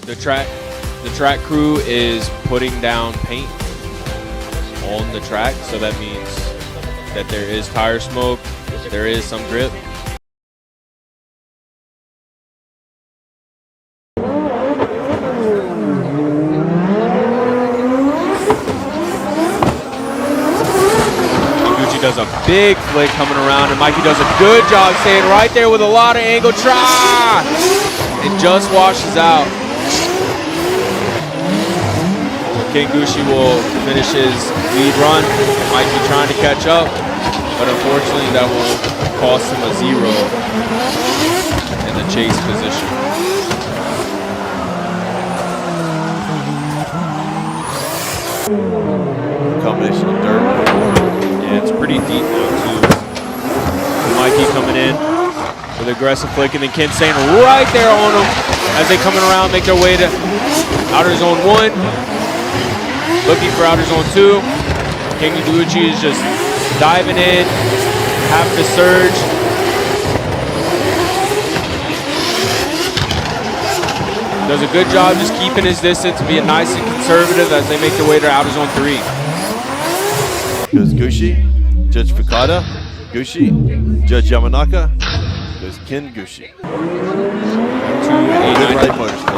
the track crew is putting down paint on the track, so that means that there is tire smoke, there is some grip. Does a big flick coming around, and Mikey does a good job staying right there with a lot of angle. Try! It just washes out. Kengushi will finish his lead run. Mikey trying to catch up, but unfortunately that will cost him a 0 in the chase position. Combination of dirt. Yeah, it's pretty deep now too. Mikey coming in with aggressive flick, and then Ken staying right there on them as they coming around, make their way to outer zone 1. Looking for outer zone 2. Kenguchi is just diving in, having to surge. Does a good job just keeping his distance, being nice and conservative as they make their way to outer zone 3. Goes Gushi, Judge Fukada, Gushi, Judge Yamanaka, goes Ken Gushi.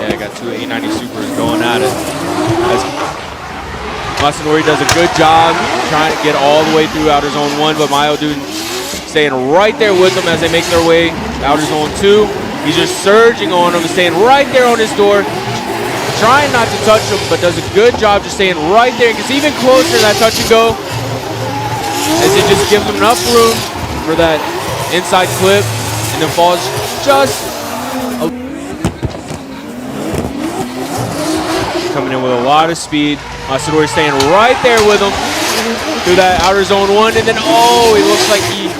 Yeah, got two 890 supers going at it. As Masanori does a good job trying to get all the way through outer zone 1, but Mayo-Dun staying right there with them as they make their way to outer zone 2. He's just surging on them, staying right there on his door, trying not to touch him, but does a good job just staying right there. Gets even closer to that touch and go, as it just gives him enough room for that inside clip, and then falls just coming in with a lot of speed. Masadori staying right there with him through that outer zone 1, and then it looks like he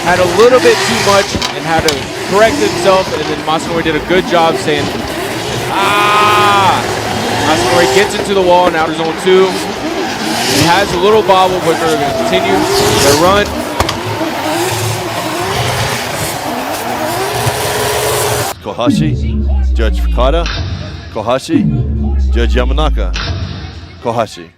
had a little bit too much and had to correct himself, and then Masanori did a good job saying, Masanori gets into the wall in outer zone 2. He has a little bobble, but they're going to continue their run. Kohashi, Judge Fukada, Kohashi, Judge Yamanaka, Kohashi.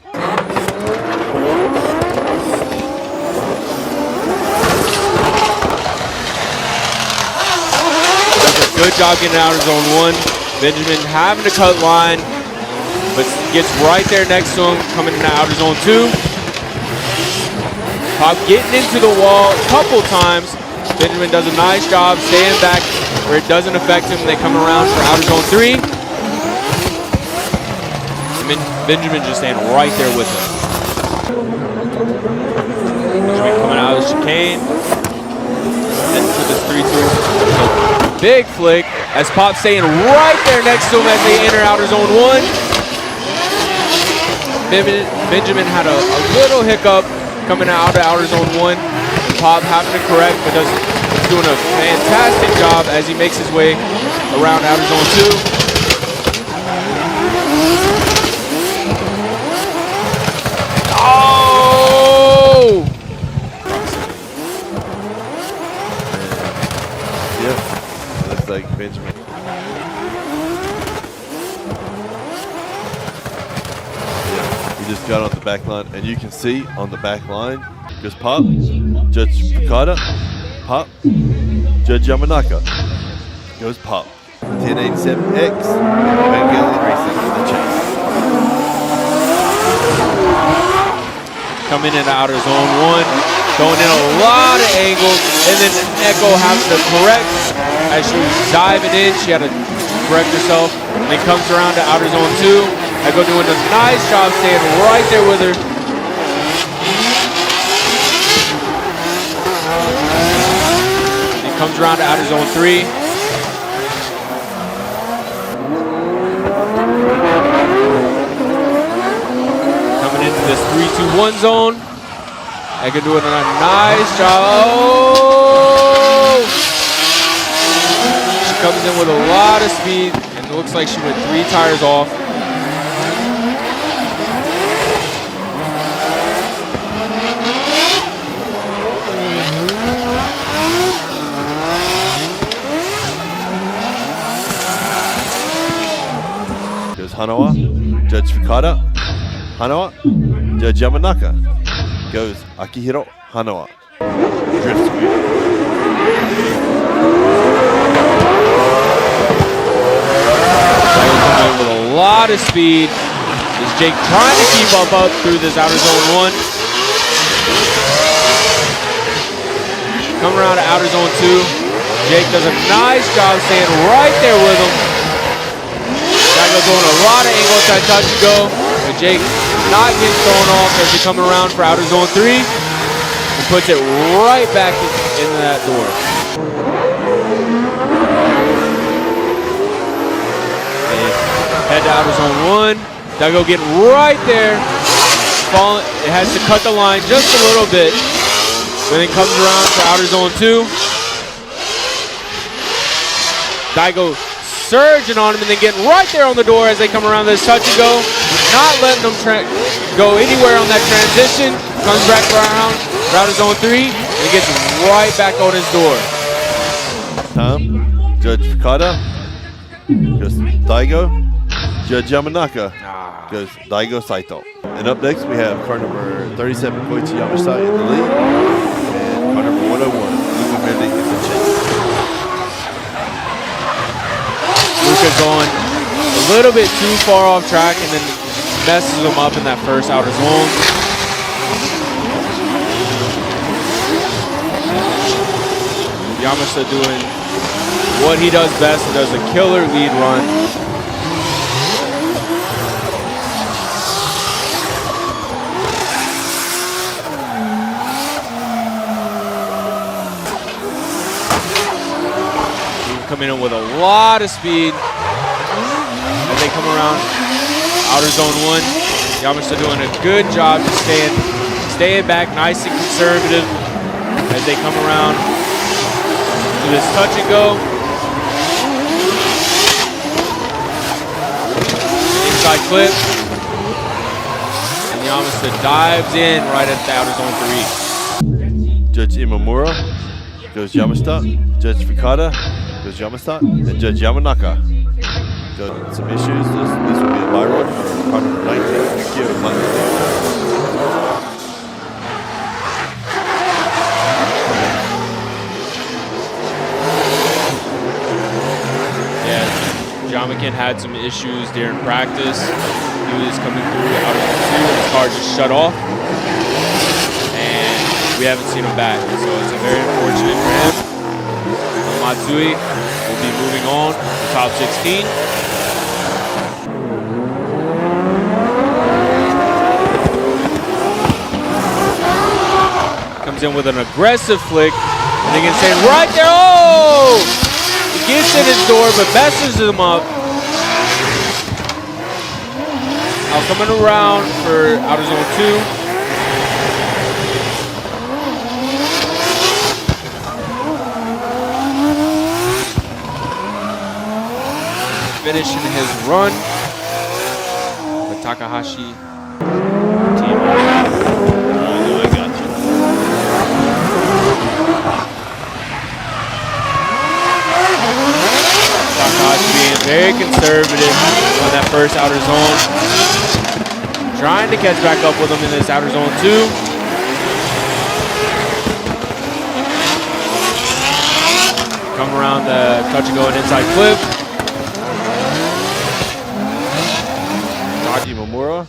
Good job getting out of zone 1. Benjamin having to cut line, but gets right there next to him, coming into outer zone 2. Pop getting into the wall a couple times. Benjamin does a nice job staying back where it doesn't affect him. They come around for outer zone 3. Benjamin just staying right there with him. Benjamin coming out of the chicane. Into this 3-2. Big flick as Pop staying right there next to him as they enter outer zone 1. Benjamin had a little hiccup coming out of outer zone 1. Pop having to correct, but doing a fantastic job as he makes his way around outer zone 2. Like Benjamin. Yeah, he just got on the back line, and you can see on the back line goes Pop, Judge Fukada, Pop, Judge Yamanaka, goes Pop. 1087X, Bengali Racing in the chase. Coming into outer zone 1, going in a lot of angles, and then Echo having to correct. As she was diving in, she had to correct herself, and then comes around to outer zone 2. Echo doing a nice job staying right there with her. And comes around to outer zone 3. Coming into this 3-2-1 zone. Echo doing a nice job. Comes in with a lot of speed, and it looks like she went 3 tires off. Hanawa. Judge Fukada. Hanawa. Judge Yamanaka. Goes Akihiro Hanawa. Drift squeeze. With a lot of speed. Is Jake trying to keep up through this outer zone 1. Come around to outer zone 2. Jake does a nice job staying right there with him. Daigo doing a lot of angle type touch and go. But Jake not getting thrown off as they come around for outer zone 3. And puts it right back into that door. Head to outer zone 1. Daigo getting right there. Falling. It has to cut the line just a little bit. Then it comes around for outer zone 2. Daigo surging on him and then getting right there on the door as they come around this touch and go. Not letting them go anywhere on that transition. Comes back around for outer zone 3 and gets right back on his door. Time. Judge Fukada. Goes Daigo. Judge Yamanaka goes Daigo Saito. And up next we have car number 37 Koichi Yamashita in the lead. And car number 101, Luca Verde in the chase. Luca going a little bit too far off track and then messes him up in that first outer zone. Yamashita doing what he does best. He does a killer lead run. Coming in with a lot of speed as they come around outer zone 1. Yamashita doing a good job just staying back nice and conservative as they come around to this touch and go. Inside clip. And Yamashita dives in right at the outer zone 3. Judge Imamura goes Yamashita. Judge Fukada goes Yamashita. And Judge Yamanaka goes some issues. This will be a bye run for car number 19. Yukio Matsuda. Jamakin had some issues during practice. He was coming through out of the 2 and his car just shut off. And we haven't seen him back. So it's a very unfortunate for him. Matsui will be moving on to top 16. Comes in with an aggressive flick. And they can say right there, oh! He gets in his door, but messes him up. Now coming around for outer zone 2. Finishing his run with Takahashi. Team. I got you. Takahashi being very conservative on that first outer zone. Trying to catch back up with him in this outer zone 2. Come around the touch and go and inside flip. Imamura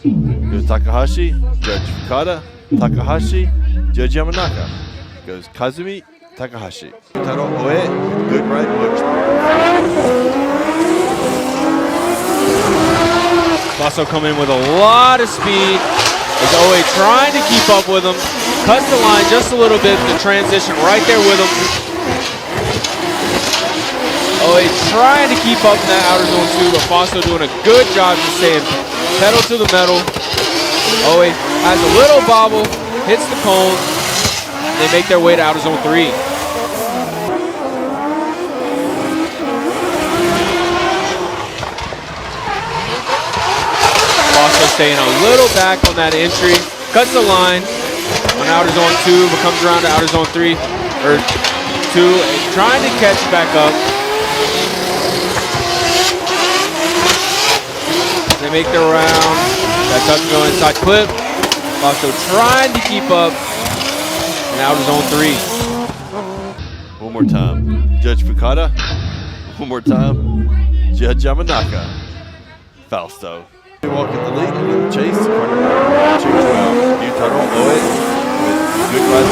goes Takahashi. Judge Fukada. Takahashi. Judge Yamanaka goes Kazumi Takahashi. Taro Oe. Good right motorsport. Also coming in with a lot of speed. Is Oe trying to keep up with him. Cuts the line just a little bit. The transition right there with him. Oe trying to keep up in that outer zone 2, but Faso doing a good job just staying pedal to the metal. Oe has a little bobble, hits the cone. They make their way to outer zone 3. Also staying a little back on that entry. Cuts the line on outer zone 2, but comes around to outer zone 3, or 2, and trying to catch back up. make their round. That touch and go inside clip. Also trying to keep up. And out of zone 3. One more time. Judge Fukada. One more time. Judge Yamanaka. Fausto. They walk in the lead. Little chase. New tunnel. Oe with good ride.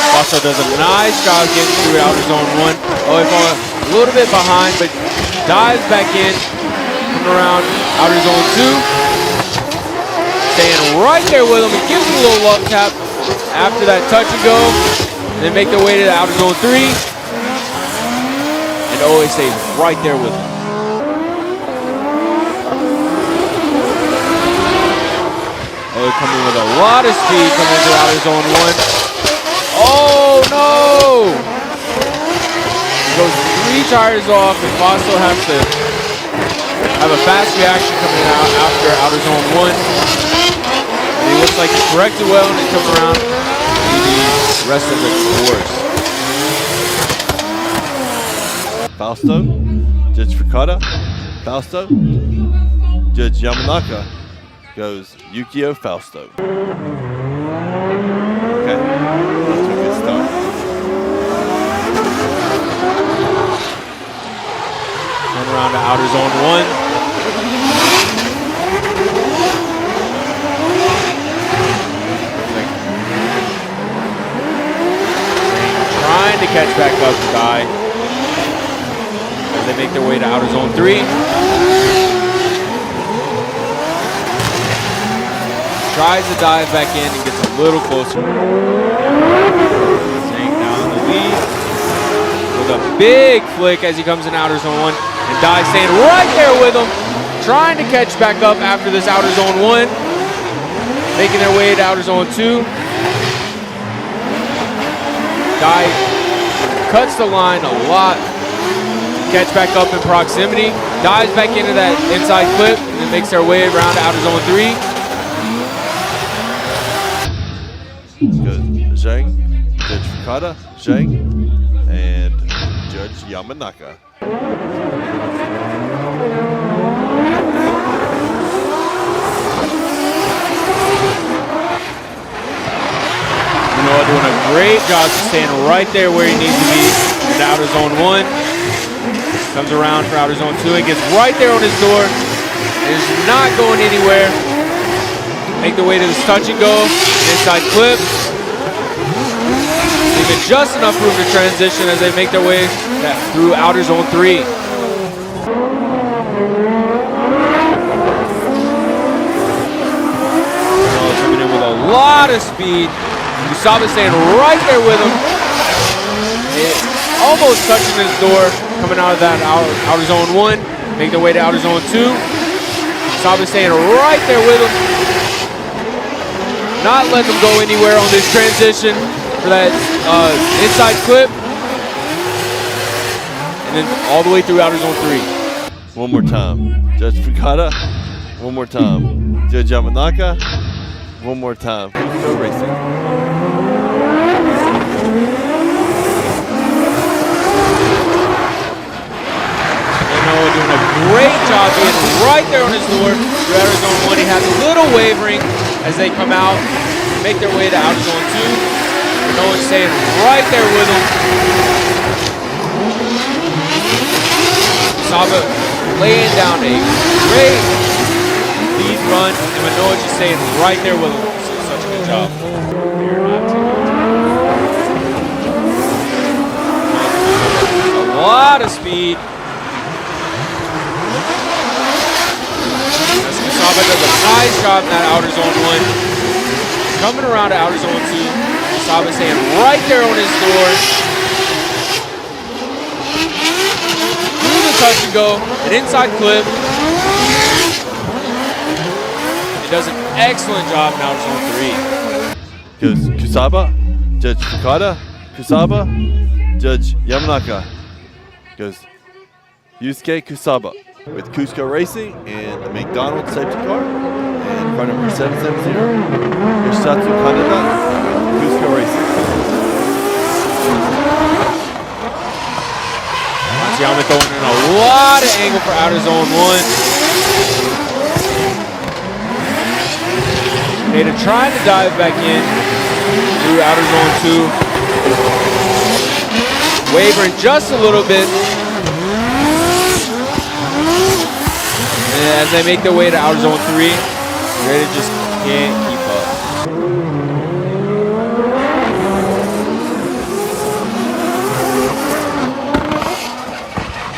Fausto does a nice job getting through outer zone 1. Oe falling a little bit behind, but dives back in. Coming around outer zone 2. Staying right there with him and gives him a little love tap after that touch and go. And then make their way to the outer zone 3. And Oe stays right there with him. Oe coming with a lot of speed coming into outer zone 1. Oh no! He goes 3 tires off and Fausto has to have a fast reaction coming out after outer zone 1. And he looks like he corrected well and he comes around to the rest of the course. Fausto, Judge Fukada, Fausto, Judge Yamanaka goes Yukio Fausto. Okay, that's a good start. Turn around to outer zone 1. Trying to catch back up the guy as they make their way to outer zone 3. Tries to dive back in and gets a little closer. Staying down the lead with a big flick as he comes in outer zone 1 and dives staying right there with him, trying to catch back up after this outer zone 1, making their way to outer zone 2. Guy cuts the line a lot. Catch back up in proximity. Dives back into that inside clip and then makes their way around to outer zone 3. Good. Zhang, Judge Fukada, Zhang, and Judge Yamanaka. Noah doing a great job staying right there where he needs to be in outer zone 1. Comes around for outer zone 2 and gets right there on his door. Is not going anywhere. Make the way to this touch and go. Inside clip. Leaving just enough room to transition as they make their way through outer zone 3. Noah coming in with a lot of speed. Kusaba staying right there with him. Almost touching his door, coming out of that outer zone 1. Make their way to outer zone 2. Kusaba staying right there with him. Not letting him go anywhere on this transition for that inside clip. And then all the way through outer zone 3. One more time. Judge Fukada. One more time. Judge Yamanaka. One more time. Go racing. Noah doing a great job being right there on his door through outer zone 1. He has a little wavering as they come out, make their way to outer zone 2. Noah's staying right there with him. Saba laying down a great lead run, and Manoa just staying right there with him. So such a good job. A lot of speed. Saba does a nice job in that outer zone 1. Coming around to outer zone 2. Saba staying right there on his door. Through the touch and go, an inside clip. He does an excellent job in outer zone 3. Goes Kusaba, Judge Fukada, Kusaba, Judge Yamanaka. Goes Yusuke Kusaba with Cusco Racing and the McDonald's safety car. And car number 770, Yoshitsu Kaneda, Cusco Racing. Once Matsuyama throwing in a lot of angle for outer zone 1. Nada trying to dive back in through outer zone 2. Wavering just a little bit. And as they make their way to outer zone 3, Nada just can't keep up.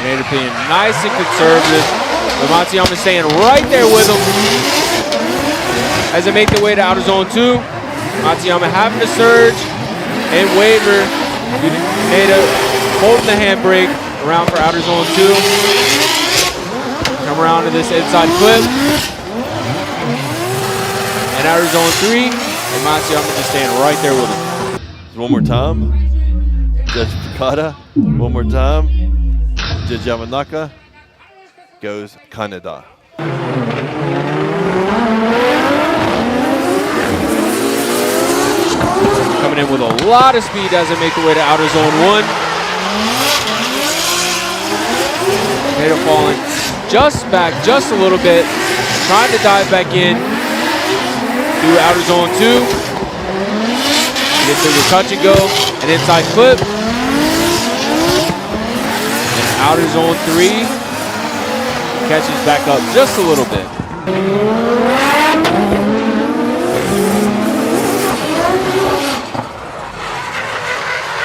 Nada being nice and conservative. But Matsuyama staying right there with him. As they make their way to outer zone 2, Matsuyama having to surge and waver. Nada holding the handbrake around for outer zone 2. Come around to this inside flip. And outer zone 3, and Matsuyama just staying right there with him. One more time. Judge Fukada. One more time. Judge Yamanaka goes Kaneda. Coming in with a lot of speed as they make their way to outer zone 1. Nada falling just back, just a little bit. Trying to dive back in through outer zone 2. Get through the touch and go, an inside flip. And outer zone 3 catches back up just a little bit.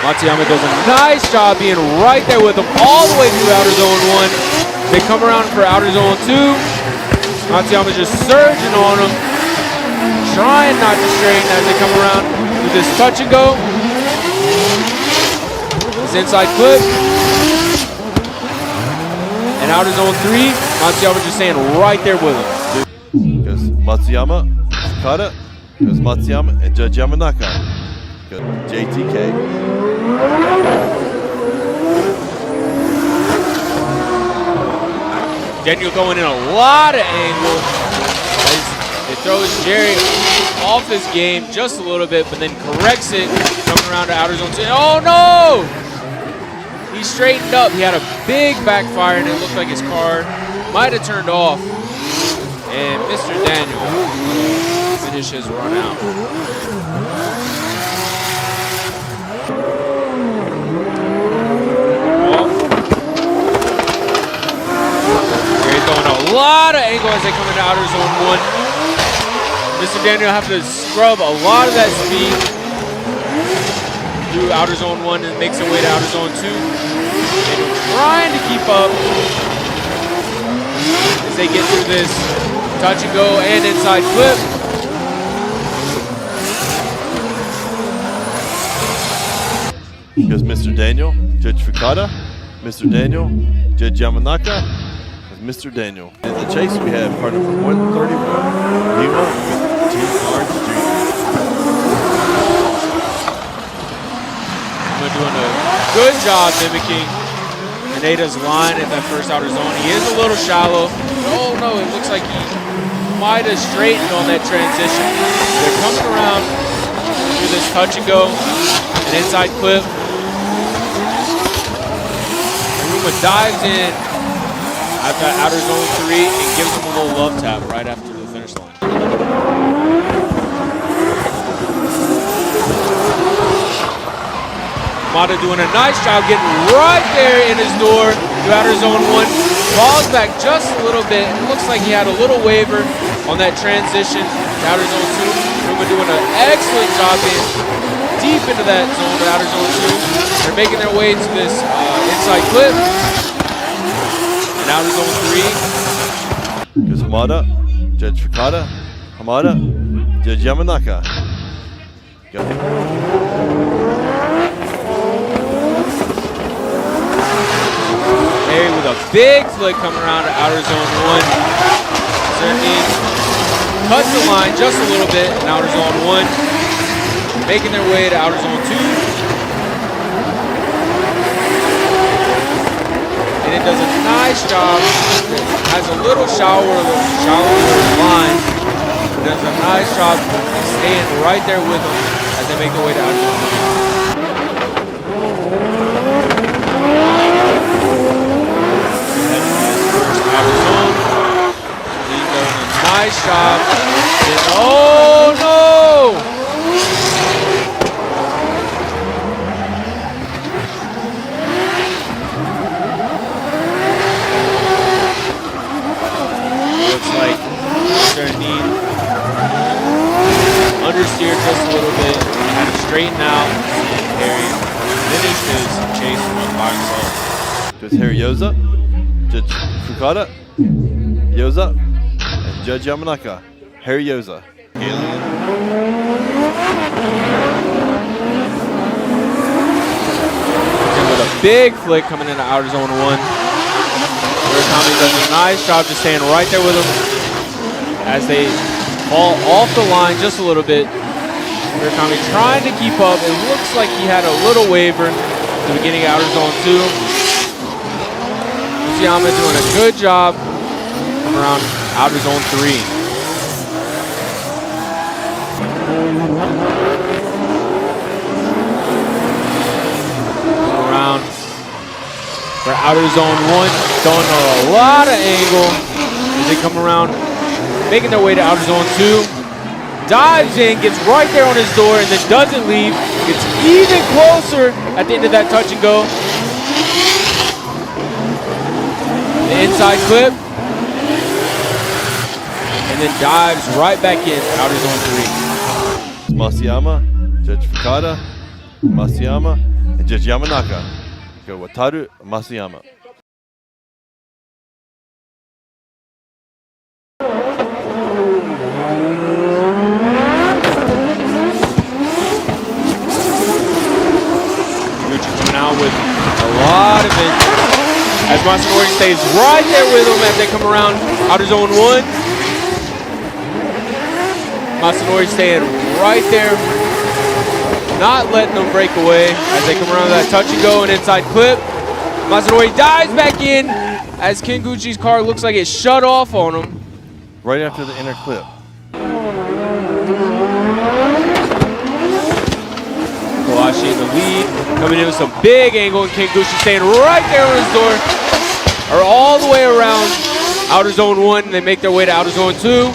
Matsuyama does a nice job being right there with them all the way through outer zone 1. They come around for outer zone 2. Matsuyama just surging on them, trying not to strain as they come around with this touch and go. This inside flip. And outer zone 3, Matsuyama just staying right there with him. Goes Matsuyama, Fukada, goes Matsuyama, and Judge Yamanaka. Goes JTK. Daniel going in a lot of angle. It throws Jerry off his game just a little bit, but then corrects it, coming around to outer zone 2. Oh no! He straightened up. He had a big backfire, and it looked like his car might have turned off. And Mr. Daniel finished his run out. Throwing a lot of angle as they come into outer zone 1. Mr. Daniel have to scrub a lot of that speed through outer zone 1 and makes their way to outer zone 2. Daniel trying to keep up as they get through this touch and go and inside flip. Here's Mr. Daniel, Judge Fukada, Mr. Daniel, Judge Yamanaka, Mr. Daniel. In the chase, we have car number 131, Lima with Team Orange Jr. We're doing a good job mimicking Nada's line at that first outer zone. He is a little shallow. Oh no, it looks like he might have straightened on that transition. They're coming around through this touch and go, an inside clip. Ruma dives in at that outer zone 3 and gives him a little love tap right after the finish line. Mata doing a nice job getting right there in his door to outer zone 1. Falls back just a little bit. It looks like he had a little waver on that transition to outer zone 2. Ruma doing an excellent job being deep into that zone to outer zone 2. They're making their way to this inside clip. And outer zone 3. Here's Hamada, Judge Fukada, Hamada, Judge Yamanaka. Go ahead. With a big flick coming around to outer zone 1. Certainly cuts the line just a little bit in outer zone 1. Making their way to outer zone 2. And it does a nice job. Has a little shallower line. It does a nice job staying right there with them as they make their way to outer zone 2. nice job. And oh no! Looks like he's going to need understeer just a little bit. Had to straighten out and Harry finished his chase by himself. Just Harry Yoza, Judge Fukada, Yoza, and Judge Yamanaka. Harry Yoza. With a big flick coming into outer zone 1. Murakami does a nice job just staying right there with him as they fall off the line just a little bit. Murakami trying to keep up. It looks like he had a little waver at the beginning of outer zone 2. Fukushima doing a good job coming around outer zone 3. Around for outer zone 1, throwing a lot of angle as they come around, making their way to outer zone 2. Dives in, gets right there on his door, and then doesn't leave. Gets even closer at the end of that touch and go. The inside clip, and then dives right back in outer zone 3. Masayama, Judge Fukada, Masayama, and Judge Yamanaka. Go Wataru Masayama. Coming out with a lot of it as Masanori stays right there with him as they come around outer zone 1. Masanori staying right there, not letting them break away as they come around that touch and go and inside clip. Masanori dives back in as Kenguchi's car looks like it shut off on him. Right after the inner clip. Kawashi in the lead, coming in with some big angle, and Kenguchi staying right there on his door, or all the way around outer zone 1, and they make their way to outer zone 2.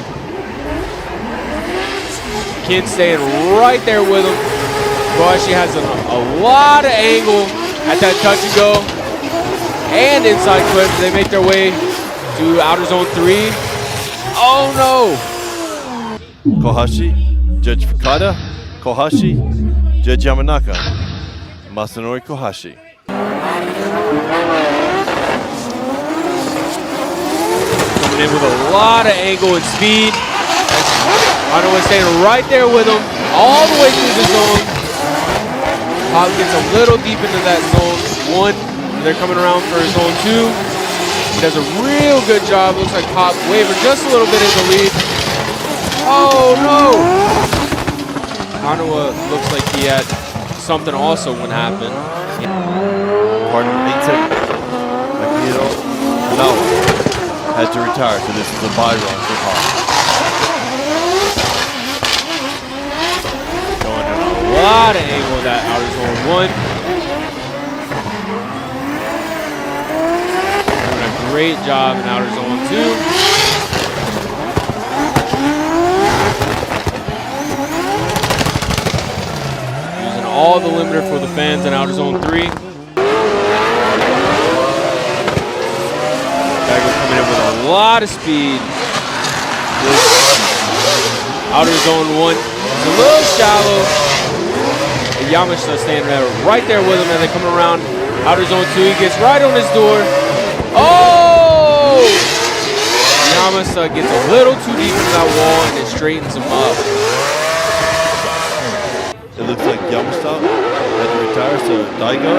Ken staying right there with him. Kawashi has a lot of angle at that touch and go, and inside clip. They make their way to outer zone 3. Oh no! Kohashi, Judge Fukada, Kohashi, Judge Yamanaka, Masanori Kohashi. Coming in with a lot of angle and speed. Hano was staying right there with him all the way through the zone. Pop gets a little deep into that zone 1. And they're coming around for zone 2. He does a real good job. Looks like Pop wavered just a little bit in the lead. Oh no! Hanawa looks like he had something also when happened. Part of 8 seconds. Akihiro Kanawa had to retire, so this is a bye run for Pop. Going in a lot of angle with that outer zone 1. Doing a great job in outer zone 2. All the limiter for the fans in outer zone 3. Tiger coming in with a lot of speed. Outer zone 1. It's a little shallow. And Yamashita staying right there with him as they come around outer zone 2. He gets right on his door. Oh! Yamashita gets a little too deep into that wall and it straightens him up. It looks like Yamashita had to retire, so Daigo.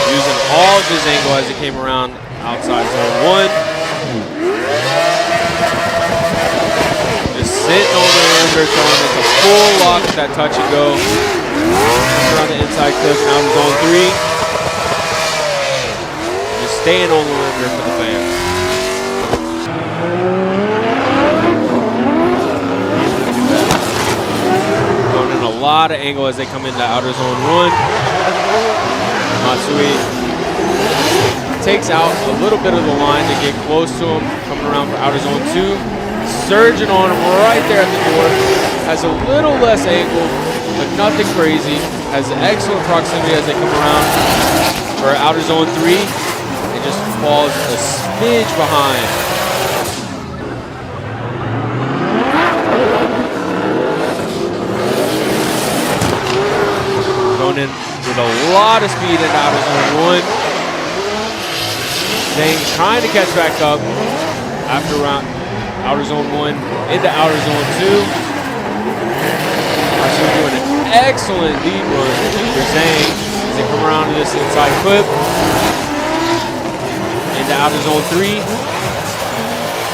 Using all of his angle as he came around outside zone 1. Just sitting on the limiter, throwing it a full lock at that touch and go. Around the inside clip, now in zone 3. Staying on the limiter for the fans. Going in a lot lot of angle as they come into outer zone 1. Matsui takes out a little bit of the line to get close to him, coming around for outer zone 2. Surging on him right there at the door. Has a little less angle, but nothing crazy. Has excellent proximity as they come around for outer zone 3. It just falls a smidge behind. Going in with a lot of speed in outer zone 1. Zhang trying to catch back up after outer zone 1 into outer zone 2. Actually doing an excellent lead run for Zhang as they come around to this inside clip. Into outer zone 3.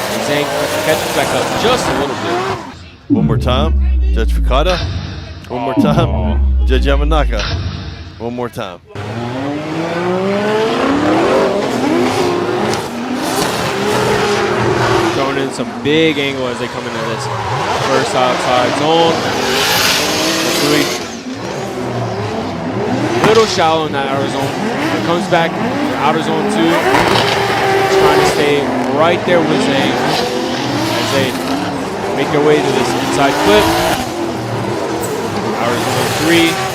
And Zhang catches back up just a little bit. One more time, Judge Fukada. One more time, Judge Yamanaka. One more time. Throwing in some big angle as they come into this first outside zone. Really little shallow in that outer zone. It comes back to outer zone 2. Trying to stay right there with Zhang as they make their way to this inside clip. Outer zone 3.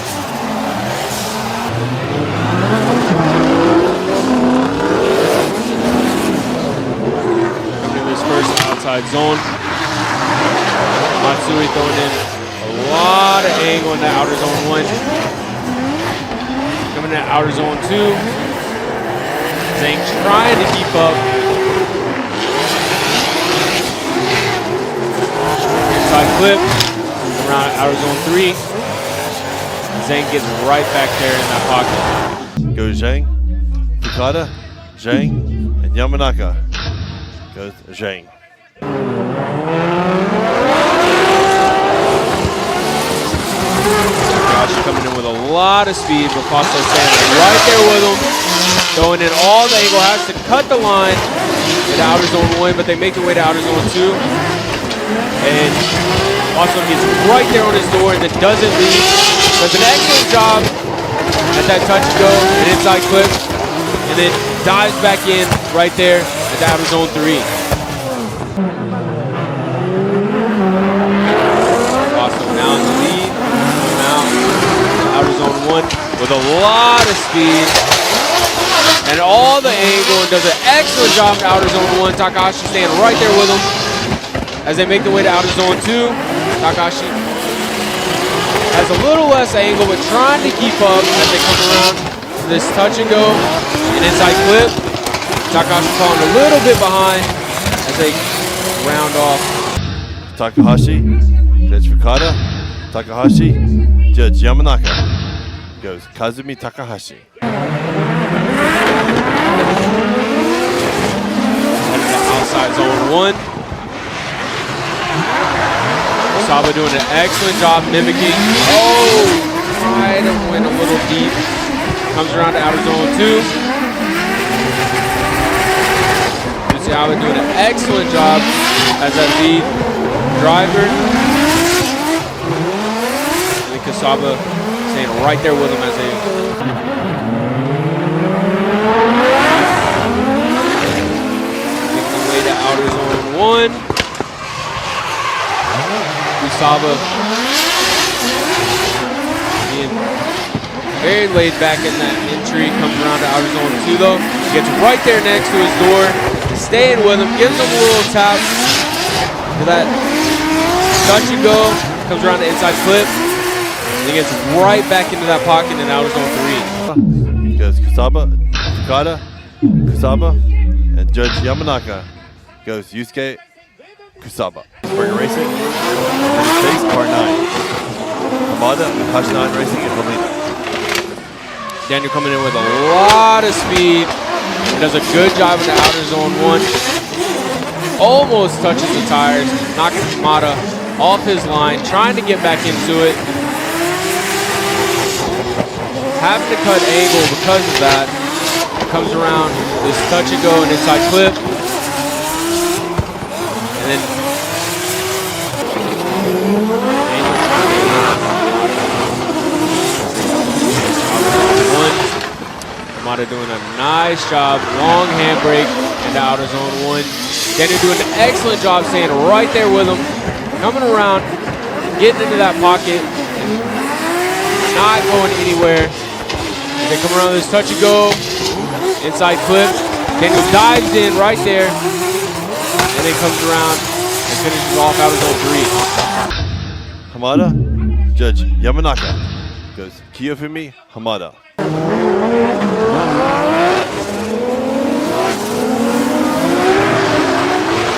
First outside zone. Matsui throwing in a lot of angle in that outer zone 1. Coming in outer zone 2. Zhang trying to keep up. Inside clip. Around outer zone 3. Zhang gets right back there in that pocket. Goes Zhang, Fukada, Zhang, and Yamanaka. Goes Zhang. Takahashi coming in with a lot of speed, but Pasto standing right there with him. Throwing in all the angle, has to cut the line in outer zone 1, but they make their way to outer zone 2. And Pasto gets right there on his door and then doesn't leave. Does an excellent job at that touch and go, an inside clip, and then dives back in right there at outer zone 3. Pasto now in the lead. Now outer zone 1 with a lot of speed and all the angle, and does an excellent job in outer zone 1. Takahashi staying right there with him as they make their way to outer zone 2. Takahashi has a little less angle, but trying to keep up as they come around to this touch and go, an inside clip. Takahashi falling a little bit behind as they round off. Takahashi, Judge Fukada, Takahashi, Judge Yamanaka. Goes Kazumi Takahashi. Heading to outside zone 1. Saba doing an excellent job mimicking. Oh, might have went a little deep. Comes around to outer zone 2. Saba doing an excellent job as that lead driver. And Kasaba staying right there with him as they make their way to outer zone 1. Kasaba being very laid back in that entry. Comes around to outer zone 2 though. Gets right there next to his door. Staying with him, gives him a little tap for that touch and go. Comes around the inside clip. And he gets right back into that pocket in outer zone 3. Goes Kusaba, Fukada, Kusaba, and Judge Yamanaka. Goes Yusuke Kusaba. Burger Racing, Chase Part 9. Hamada, Hash 9 Racing, and Molina. Daniel coming in with a lot of speed. He does a good job in the outer zone 1. Almost touches the tires, knocking Hamada off his line, trying to get back into it. Having to cut angle because of that. Comes around this touch and go and inside clip. And then Daniel trying to Hamada doing a nice job. Long handbrake into outer zone 1. Denny doing an excellent job staying right there with him. Coming around, getting into that pocket, not going anywhere. They come around this touch and go, inside clip. Daniel dives in right there, and then comes around and finishes off outer zone 3. Hamada, Judge Yamanaka goes Kiyofumi Hamada.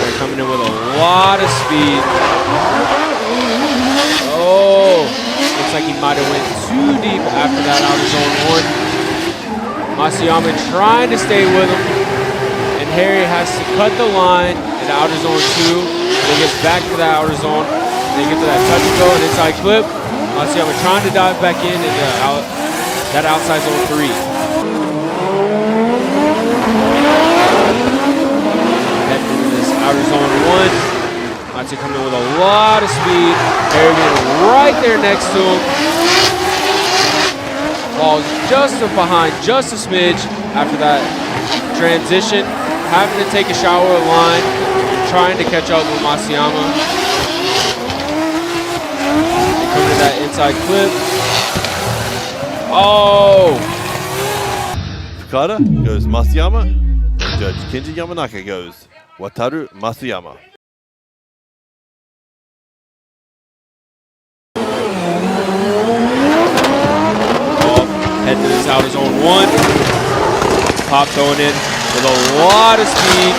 They're coming in with a lot of speed. Oh, looks like he might have went too deep after that outer zone 1. Masayama trying to stay with him, and Harry has to cut the line into outer zone 2. Then gets back to that outer zone. They get to that touch and go and inside clip. Masayama trying to dive back in into that outside zone 3. Heading into this outer zone 1. Matsu coming in with a lot of speed. Harry being right there next to him. Falls just behind, just a smidge after that transition. Having to take a shower of line, trying to catch up with Masayama. They come to that inside clip. Oh! Fukada goes Masayama. Judge Kenji Yamanaka goes Wataru Masayama. Heading to this outer zone 1. Pop going in with a lot of speed.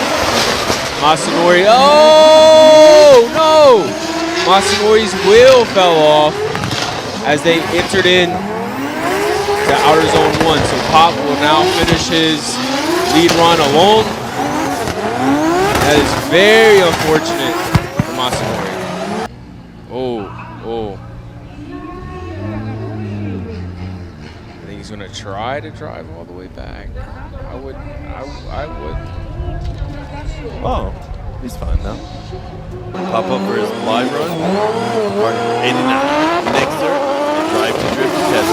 Masanori, oh no! Masanori's wheel fell off as they entered in to outer zone 1. So Pop will now finish his lead run alone. That is very unfortunate for Masanori. Oh. He's gonna try to drive all the way back. I would. Oh, he's fine now. Pop up for his live run. Mark 89. Nexter and drive to drift test.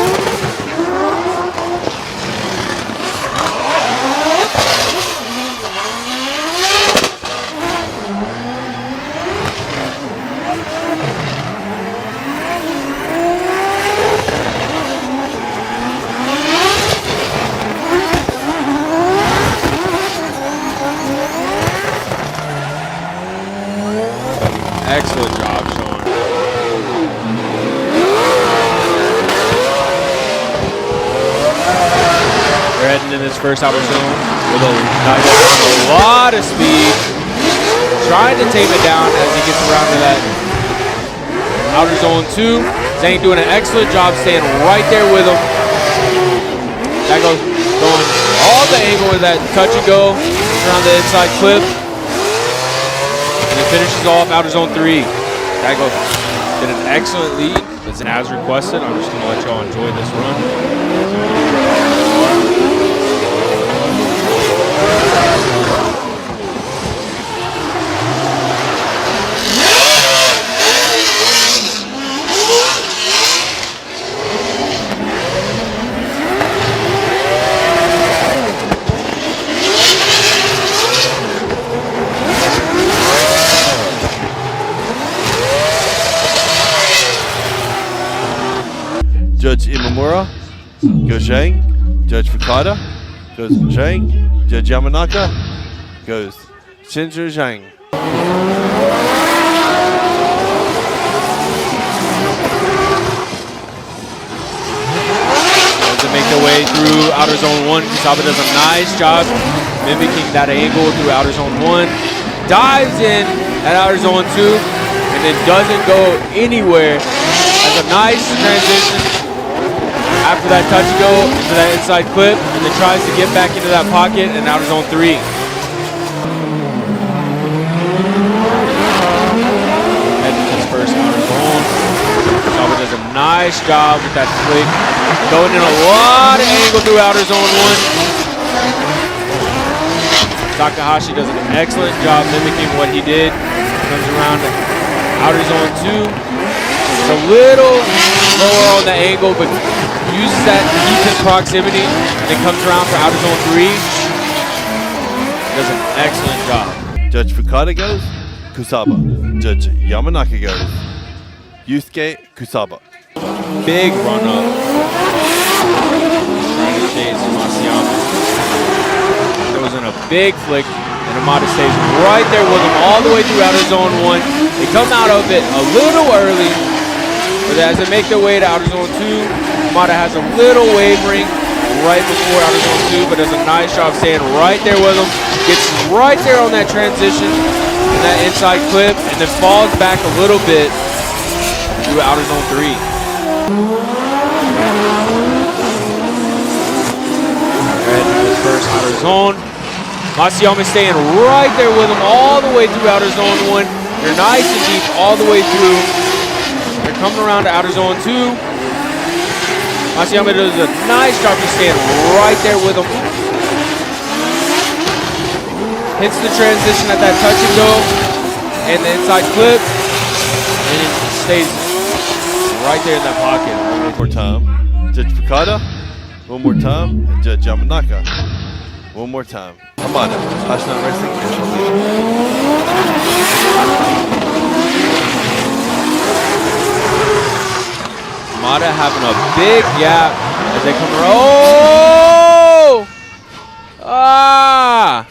Excellent job, Sean. They're heading in this first outer zone with a lot of speed. Trying to tame it down as he gets around to that outer zone 2. Zhang doing an excellent job staying right there with him. That goes going all the angle with that touch and go around the inside clip. Finishes off outer zone 3. Dago did an excellent lead. As requested, I'm just going to let y'all enjoy this run. Judge Imamura goes Zhang. Judge Fukada goes Zhang. Judge Yamanaka goes Shinju Zhang. To make their way through outer zone 1, Kusaba does a nice job mimicking that angle through outer zone 1. Dives in at outer zone 2 and then doesn't go anywhere. Has a nice transition after that touch and go into that inside clip, and then tries to get back into that pocket and outer zone 3. Heading to his first outer zone. Kusaba does a nice job with that flick. Going in a lot of angle through outer zone 1. Takahashi does an excellent job mimicking what he did. Comes around to outer zone 2. It's a little lower on the angle, but uses that, keeps his proximity, and then comes around for outer zone 3. Does an excellent job. Judge Fukada goes, Kusaba. Judge Yamanaka goes, Yusuke Kusaba. Big run up. Trying to chase Masayama. Goes in a big flick, and Hamada stays right there with him all the way through outer zone 1. They come out of it a little early, but as they make their way to outer zone 2, Hamada has a little wavering right before outer zone 2, but does a nice job staying right there with him. Gets right there on that transition and that inside clip, and then falls back a little bit through outer zone 3. Right into his first outer zone. Masayama staying right there with him all the way through outer zone 1. They're nice and deep all the way through. They're coming around to outer zone 2. Masayama does a nice job of staying right there with him. Hits the transition at that touch and go, and the inside clip, and it stays right there in that pocket. One more time, Judge Fukada. One more time, and Judge Yamanaka. One more time. Hamada, Ashna Wrestling is the leader. Hamada having a big gap as they come around. Oh! Ah!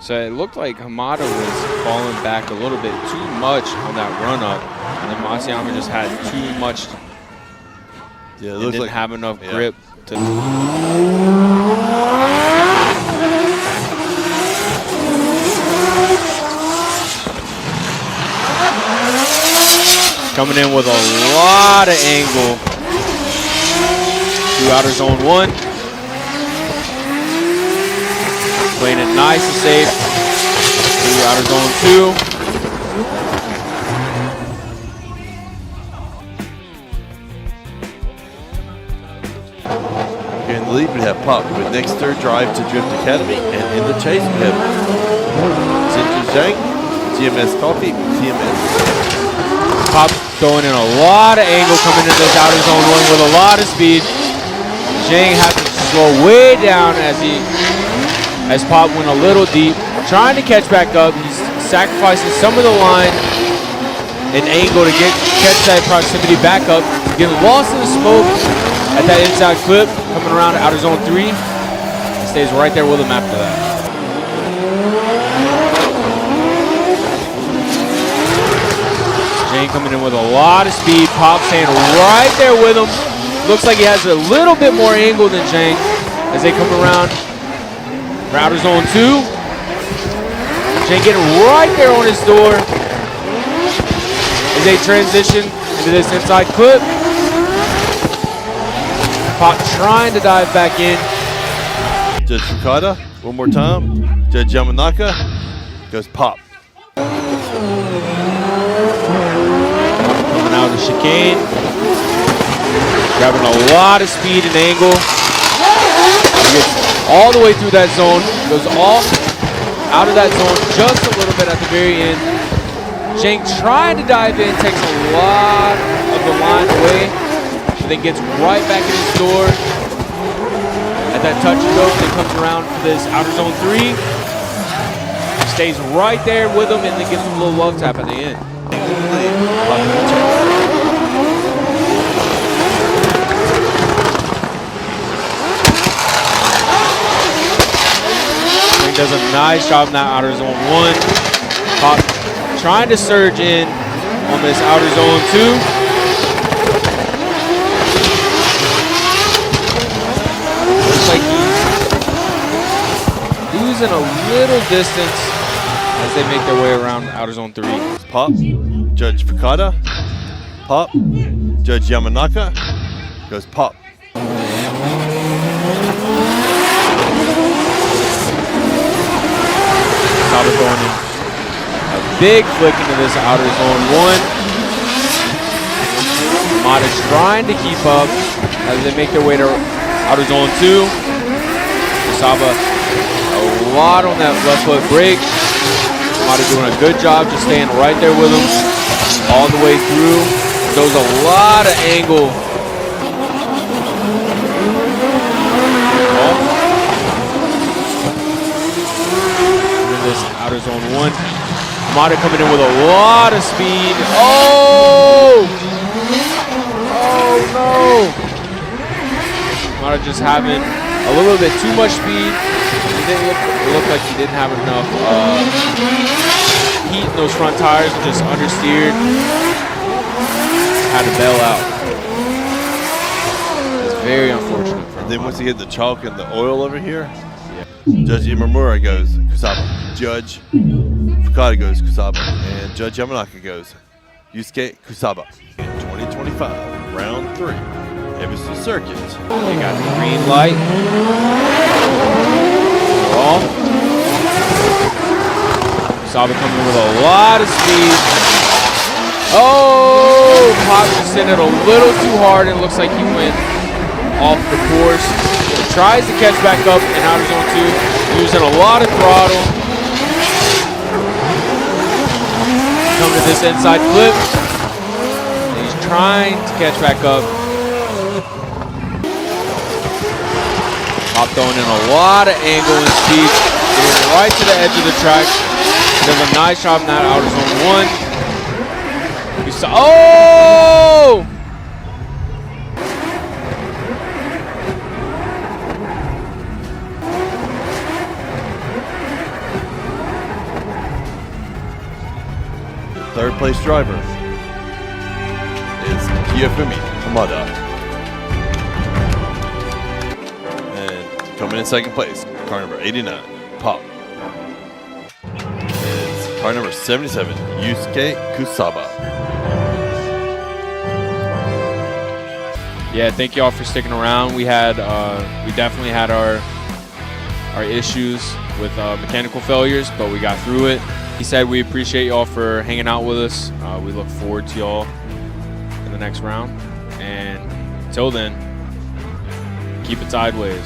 So it looked like Hamada was falling back a little bit too much on that run up, and then Masayama just had too much. Yeah, it and looks didn't like have enough grip to. Coming in with a lot of angle through outer zone 1. Playing it nice and safe through outer zone 2. Here in the lead, we have Pop with next third drive to Drift Academy, and in the chase, we have Sinju Zhang, GMS Coffee, TMS. Pop throwing in a lot of angle coming into this outer zone 1 with a lot of speed. Zhang has to slow way down as Pop went a little deep, trying to catch back up. He's sacrificing some of the line and angle to catch that proximity back up. Getting lost in the smoke at that inside clip, coming around to outer zone 3. He stays right there with him after that. Jane coming in with a lot of speed. Pop staying right there with him. Looks like he has a little bit more angle than Jane as they come around for outer zone 2. Jane getting right there on his door as they transition into this inside clip. Pop trying to dive back in. Judge Fukada, one more time. Judge Yamanaka goes Pop. Coming out of the chicane. Grabbing a lot of speed and angle. He gets all the way through that zone. Goes all out of that zone just a little bit at the very end. Zhang trying to dive in, takes a lot of the line away, but then gets right back in his door at that touch and go, and then comes around for this outer zone 3. Stays right there with him and then gives him a little love tap at the end. He does a nice job in that outer zone 1. Pop trying to surge in on this outer zone 2. Looks like he's losing a little distance as they make their way around outer zone 3. Pop, Judge Fukada, Pop, Judge Yamanaka goes Pop. Saba going in a big flick into this outer zone 1. Mata trying to keep up as they make their way to outer zone 2. Saba a lot on that left foot break. Yamada doing a good job just staying right there with him all the way through. Shows a lot of angle. This outer zone 1. Yamada coming in with a lot of speed. Oh! Oh no! Yamada just having a little bit too much speed. It looked like he didn't have enough heat in those front tires and just understeered. Had to bail out. It's very unfortunate for him. Then once he hit the chalk and the oil over here, Judge Imamura goes Kusaba. Judge Fukada goes Kusaba. And Judge Yamanaka goes Yusuke Kusaba. In 2025, round 3, Ebisu Circuit. They got the green light. Off. Kusaba coming with a lot of speed. Oh! Pop just hit it a little too hard. It looks like he went off the course. Tries to catch back up in outer zone 2, using a lot of throttle. Coming to this inside flip. And he's trying to catch back up. Pop throwing in a lot of angle and speed. Getting right to the edge of the track. Does a nice job in that outer zone 1. You saw, oh! Third place driver is Kiyofumi Hamada. And coming in second place, car number 89, Pop. It's car number 77, Yusuke Kusaba. Yeah, thank you all for sticking around. We definitely had our issues with mechanical failures, but we got through it. He said we appreciate y'all for hanging out with us. We look forward to y'all in the next round. And until then, keep it sideways.